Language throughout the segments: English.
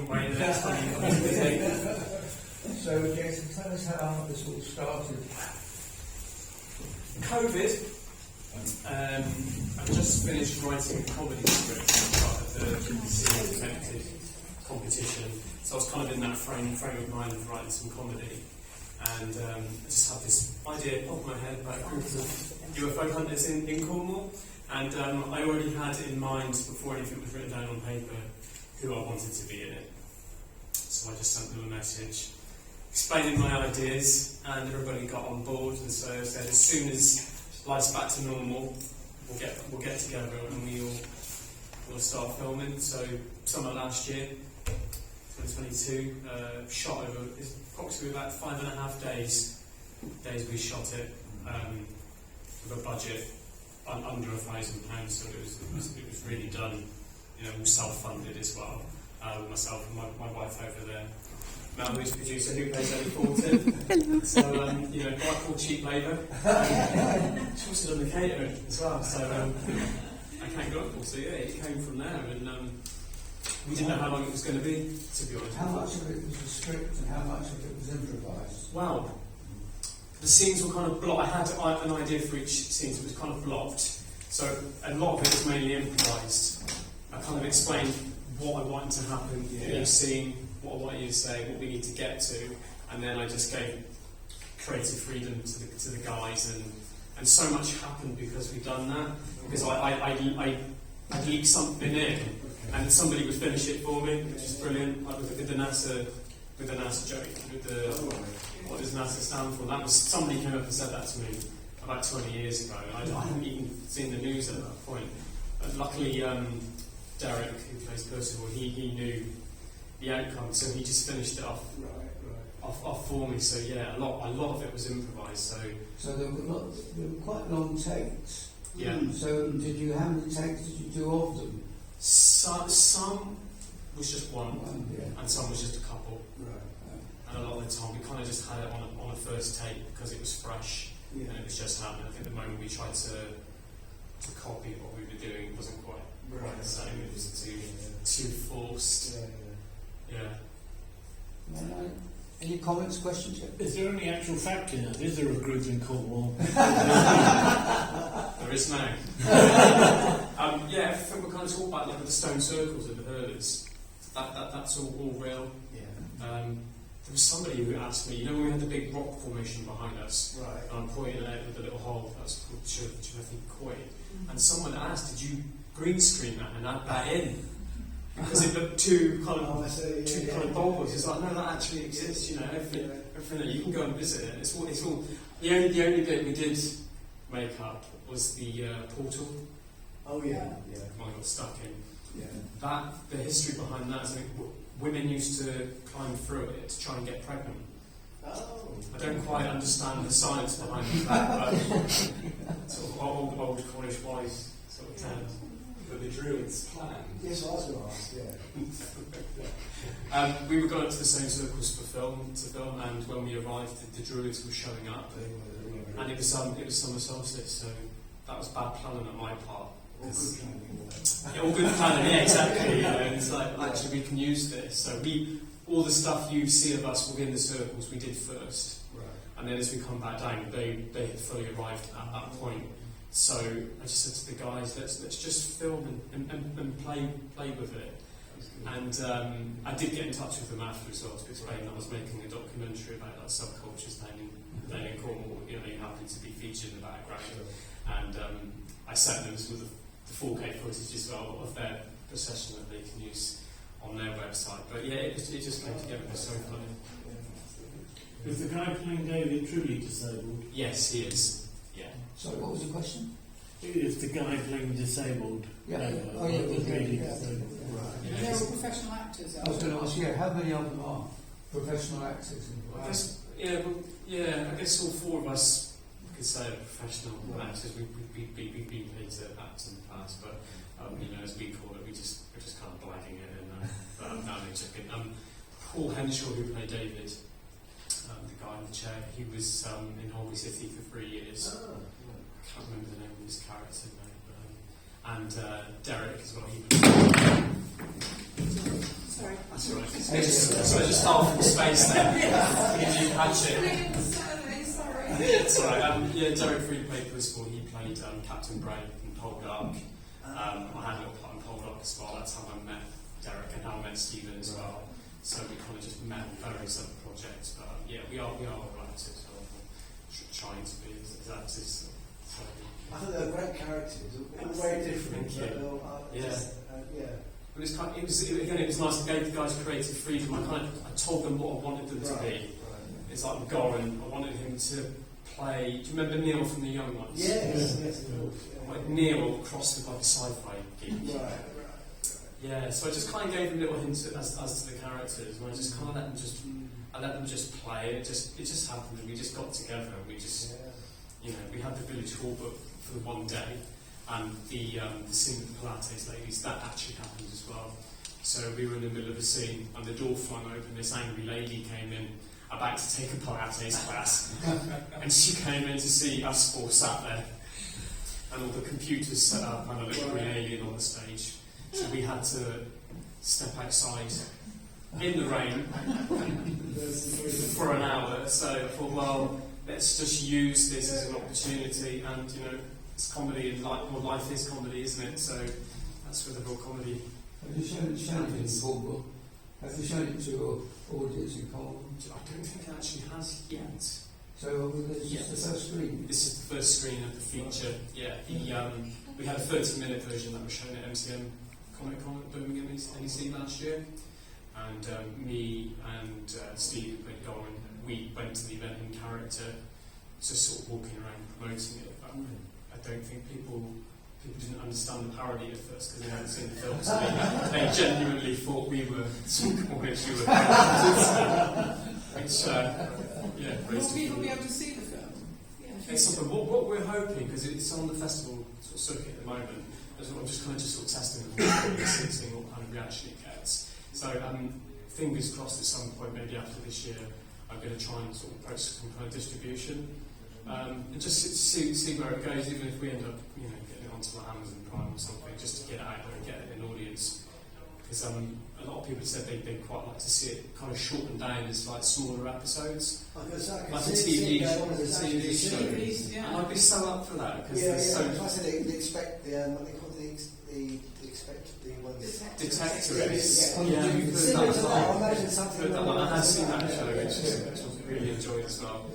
wrong way the next time you visit. So, Jason, tell us how this all started. COVID. I've just finished writing a comedy script as part of the BBC Connected competition, so I was kind of in that frame of mind of writing some comedy, and I just had this idea pop in my head about a group of UFO hunters in Cornwall, and I already had in mind, before anything was written down on paper, who I wanted to be in it. So I just sent them a message explaining my ideas, and everybody got on board, and so I said, as soon as life's back to normal, we'll get together and we'll start filming. So summer last year, 2022, shot over approximately about 5.5 days we shot it, with a budget under £1,000, so it was really done, all self-funded as well. Myself and my wife over there, Mel, who's the producer, who plays Ellie Fulton. So, quite called cheap labour. She also done the catering as well, so I can't go up. So yeah, it came from there, and we didn't know how long it was going to be, to be honest. How much of it was a script and how much of it was improvised? Well, the scenes were kind of blocked. I had an idea for each scene, so it was kind of blocked. So a lot of it was mainly improvised. I kind of explained what I wanted to happen in each scene, what I want you to say, what we need to get to, and then I just gave creative freedom to the guys, and so much happened because we'd done that. Because I leaked something in, and somebody would finish it for me, which is brilliant. Like with the NASA joke, with the what does NASA stand for? That was somebody came up and said that to me about 20 years ago. I hadn't even seen the news at that point. But luckily, Derek, who plays Percival, he knew the outcome, so he just finished it off for me. So yeah, a lot of it was improvised. So there were quite long takes. Yeah. So how many takes did you do of them? Some was just one, and some was just a couple. Right. And a lot of the time we kind of just had it on a first take because it was fresh, and it was just happening. I think the moment we tried to copy what we were doing wasn't quite the same. It was too forced. Yeah. Any comments, questions? Is there any actual fact in it? Is there a group in Cornwall? There is now. I think we're kind of talking about like the stone circles and the herders. That's all real. Yeah. There was somebody who asked me, when we had the big rock formation behind us, right, and I'm pointing out with the little hole that was called Chichester Coy, and someone asked, did you green screen that and add that in? Because it looked too kind of bulbous. It's like, no, that actually exists. Everything that you can go and visit it. It's all. The only bit we did make up was the portal. Oh yeah. I got stuck in. Yeah. The history behind that is, I think, women used to climb through it to try and get pregnant. Oh. I don't quite understand the science behind that, but sort of old Cornish wise sort of terms. But the Druids' plan. Yes, I was going to ask. Yeah. We were going up to the same circles to film, and when we arrived, the Druids were showing up, and it was summer solstice, so that was bad planning on my part. All good planning. All good planning, yeah, exactly. It's like, actually, we can use this. So all the stuff you see of us within the circles, we did first, and then as we come back down, they had fully arrived at that point. So I just said to the guys, let's just film and play with it. And I did get in touch with them after as well to explain that I was making a documentary about that subcultures down in Cornwall. You happened to be featured in the background, and I sent them some of the 4K footage as well of their procession that they can use on their website. But yeah, it just came together. It was so funny. Is the guy playing David truly disabled? Yes, he is. Yeah. Sorry, what was the question? Is the guy playing disabled? Yeah. Really disabled. Right. They're all professional actors. I was going to ask, how many of them are professional actors? I guess all four of us could say are professional actors. We've been paid to act in the past, but as we call it, we're just kind of blagging it. And now they took it. Paul Henshaw, who played David, the guy in the chair, he was in Holby City for 3 years. I can't remember the name of his character now. And Derek as well. He was. Sorry. That's all right. So just start from space then. You catch it. It's all right. Derek Freed played Bristol. He played Captain Gregg in Poldark. I had a little part in Poldark as well. That's how I met Derek and how I met Stephen as well. So we kind of just met on various other projects. But yeah, we are all actors. So trying to be as actors. So, I thought they were great characters, all very different. Thank you. Yeah. It was nice. It gave the guys creative freedom. I told them what I wanted them to be. It's like Goran. I wanted him to play. Do you remember Neil from The Young Ones? Yes. Like Neil crossed with like a sci-fi geek. Right. Yeah. So I just kind of gave them little hints as to the characters, and I just kind of let them just play. It just happened. We just got together. And we just we had the village hall book for the one day. And the scene with the Pilates ladies, that actually happened as well. So we were in the middle of a scene, and the door flung open, this angry lady came in, about to take a Pilates class. And she came in to see us four sat there, and all the computers set up, and a little green alien on the stage. So we had to step outside in the rain for an hour. So I thought, well, let's just use this as an opportunity, and it's comedy, and life is comedy, isn't it? So that's where the real comedy. Have you shown it in Cornwall? Have you shown it to your audience in Cornwall? I don't think it actually has yet. So this is the first screen? This is the first screen of the feature. Yeah, we had a 30-minute version that was shown at MCM Comic Con at Birmingham NEC last year, and me and Steve, who played Goran, we went to the event in character, just sort of walking around promoting it. But I don't think people didn't understand the parody at first because they hadn't seen the film. So they genuinely thought we were some comics who were Will people be able to see the film? It's something. What we're hoping, because it's on the festival sort of circuit at the moment, is I'm just sort of testing the water, seeing what kind of reaction it gets. So fingers crossed at some point, maybe after this year, I'm going to try and sort of approach some kind of distribution. And just see where it goes, even if we end up, getting it onto Amazon Prime or something, just to get it out there and get it in an audience. Because a lot of people said they'd quite like to see it kind of shortened down as like smaller episodes, like a TV show. Yeah. And I'd be so up for that because I so. said they expect what they call the ones. Detectives. Yeah. I imagine something. I had seen that show, which was really enjoyed as well.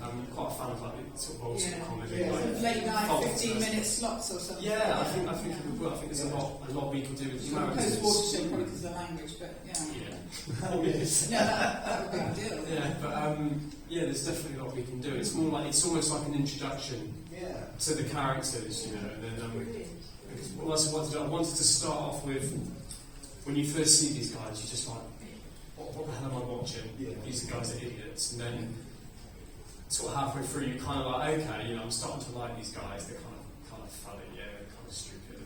I'm quite a fan of like sort of old school comedy, like late night, 15-minute slots or something. Yeah, I think it would work. I think there's a lot we can do with the characters. Post-watershed, probably because of the language, but that would be ideal. Yeah, but there's definitely a lot we can do. It's more like it's almost like an introduction to the characters, and then what else I wanted to do? I wanted to start off with when you first see these guys, you're just like, what the hell am I watching? These guys are idiots, and then sort of halfway through, you're kind of like, okay, I'm starting to like these guys. They're kind of funny, they're kind of stupid,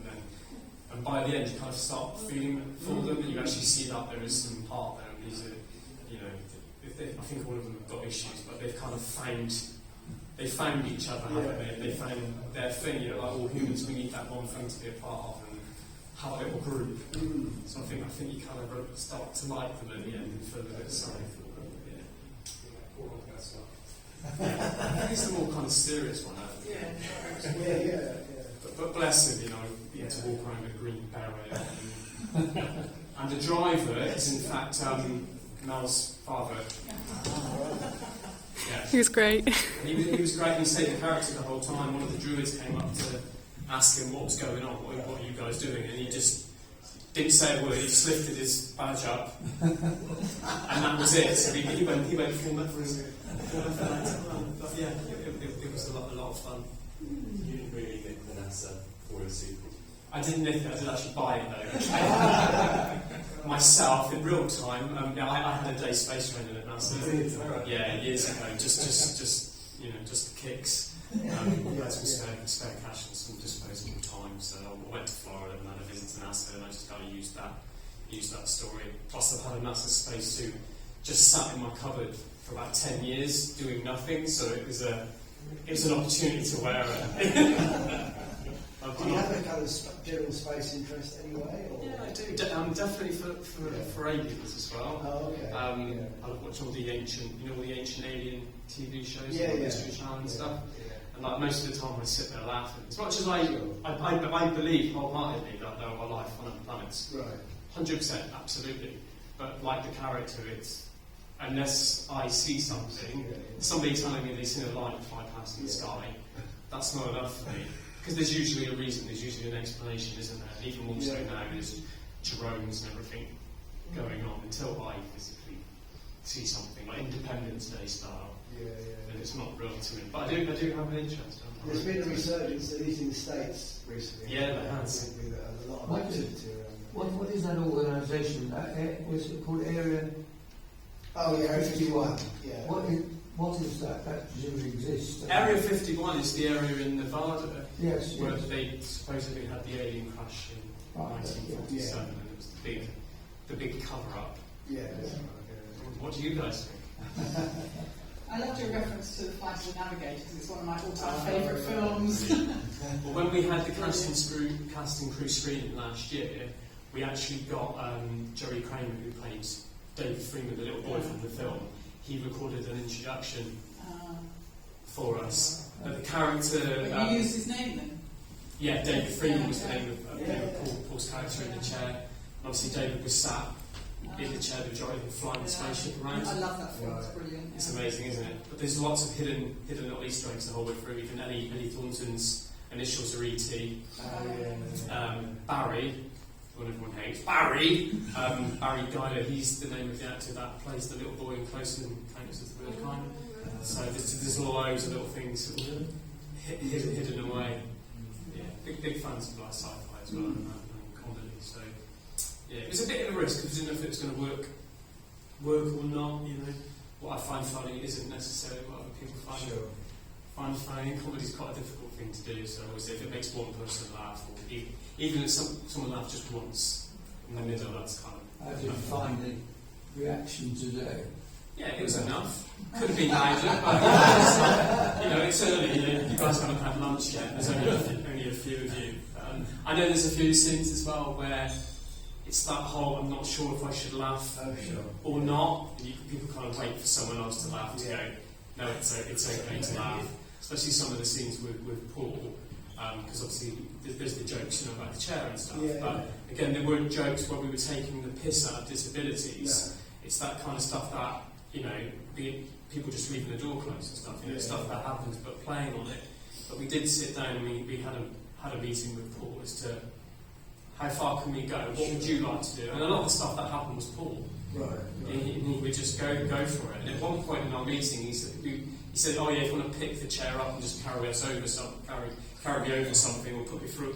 and by the end, you kind of start feeling for them, and you actually see that there is some heart there. And these are, I think all of them have got issues, but they've kind of found each other, haven't they? They found their thing. Like all humans, we need that one thing to be a part of and have a little group. So I think you kind of start to like them at the end and feel a bit sorry for them. He's the more kind of serious one, I think. But bless him, he had to walk around with a green beret. And the driver is, in fact, Mel's father. He was great. He was great. He stayed the character the whole time. One of the druids came up to ask him what was going on, what are you guys doing, and he just didn't say a word. He just lifted his badge up, and that was it. So he went full for his. But yeah, it was a lot of fun. You didn't really nick the NASA for a sequel. I didn't nick it. I did actually buy it though. Myself in real time. I had a day's space training at NASA. Yeah, years ago. Just the kicks. Had some spare cash and some disposable time. So I went to Florida and had a visit to NASA, and I just kind of used that story. Plus, I've had a NASA spacesuit just sat in my cupboard for about 10 years doing nothing. So it was an opportunity to wear it. Do you have a kind of general space interest anyway? Or? Yeah, I do. Definitely for aliens as well. Oh, okay. I watch all the ancient, all the ancient alien TV shows, Yeah, like yeah. History Channel and stuff. Yeah. And like most of the time, I sit there laughing. As much as I believe wholeheartedly that there are life on other planets, Right. 100%, absolutely. But like the character, it's unless I see something, somebody telling me they've seen a light fly past in the sky, that's not enough for me. Because there's usually a reason, there's usually an explanation, isn't there? And even more so now, there's drones and everything going on until I physically see something like Independence Day style. And it's not real to me. But I do have an interest. There's been a resurgence, at least in the States recently. Yeah, there has. With a lot of What activity around. What is that organisation? Was it called Area? Oh yeah, Area 51. Yeah. What is that? That presumably exists. Area 51 is the area in Nevada Yes. where they supposedly had the alien crash in Right, 1947, and it was the big cover-up. Yeah. What do you guys think? I loved your reference to The Flight of the Navigator because it's one of my all-time favourite films. Well, when we had the casting crew screening last year, we actually got Jerry Kramer, who plays David Freeman, the little boy from the film. He recorded an introduction for us. But the character... But you used his name then? Yeah, David Freeman was the name of Paul's character in the chair. Obviously, David was sat in the chair, the majority of the flying the spaceship around. I love that film, it's brilliant. It's amazing, isn't it? But there's lots of hidden little Easter eggs the whole way through. Even Ellie Thornton's initials are E.T. Barry, the one everyone hates, Barry Guider, he's the name of the actor that plays the little boy in Close Encounters of the Third Kind. So there's loads of little things sort of hidden away. Yeah, big fans of like sci-fi as well and comedy. So yeah, it was a bit of a risk because I didn't know if it was going to work or not. What I find funny isn't necessarily what other people find funny. And comedy's quite a difficult thing to do. So obviously, if it makes one person laugh, or even if someone laughs just once in the middle, that's kind of. How did you find the reaction today? Yeah, it was enough. Could have been louder, but it's early. You guys haven't had lunch yet. There's only a few of you. I know there's a few scenes as well where it's that whole I'm not sure if I should laugh or not. And people kind of wait for someone else to laugh to go, no, it's okay to laugh. Especially some of the scenes with Paul, because obviously there's the jokes about the chair and stuff. But again, there weren't jokes where we were taking the piss out of disabilities. It's that kind of stuff that people just leaving the door closed and stuff. Stuff that happens, but playing on it. But we did sit down and we had a meeting with Paul as to how far can we go? What would you like to do? And a lot of the stuff that happened was Paul. Right. He would just go for it. And at one point in our meeting, he said, "Oh yeah, if you want to pick the chair up and just carry us over carry me over something, or put me through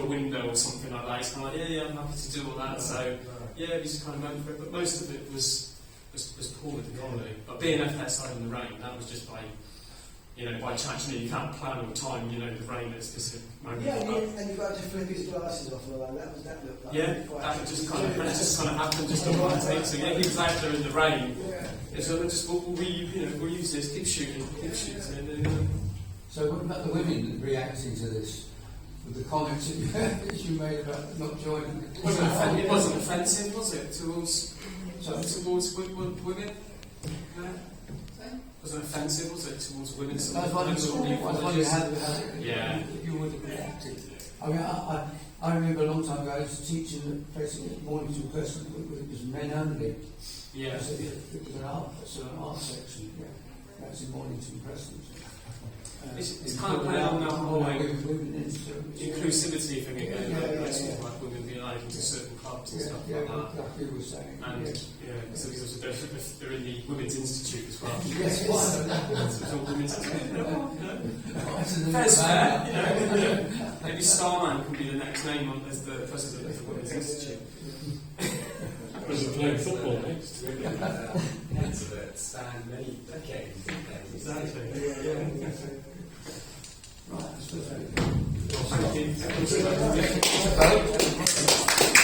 a window or something like that." He's kind of like, "Yeah, I'm happy to do all that." Right. So yeah, we just kind of went for it. But most of it was Paul with the comedy. But being outside in the rain, that was just by chance. You can't plan all the time. The rain at a specific moment. Yeah, and you got to flip his glasses off and all that. That looked like that just kind of happened just on one take. So yeah, he was out there in the rain. Yeah. So I just thought, we'll use this. Keep shooting. So what about the women reacting to this? With the comments that you made about not joining? It wasn't offensive, was it, towards women? No? Was it offensive, was it, towards women? I was wondering how yeah. you would have reacted. I mean, I remember a long time ago I was teaching basically at Mornington Crescent, it was men only. Yeah. It was an art section, that's in Mornington Crescent. It's kind of playing on that whole inclusivity thing again, like women being allowed into certain clubs and stuff like that. Like you were saying. And so they're in the Women's Institute as well. Yes, it's all Women's Institute. Fair's fair, Maybe Starman can be the next name as the president of the Women's Institute. Was it playing football next? Parts of it span many decades. Exactly. Right, I suppose Thank you.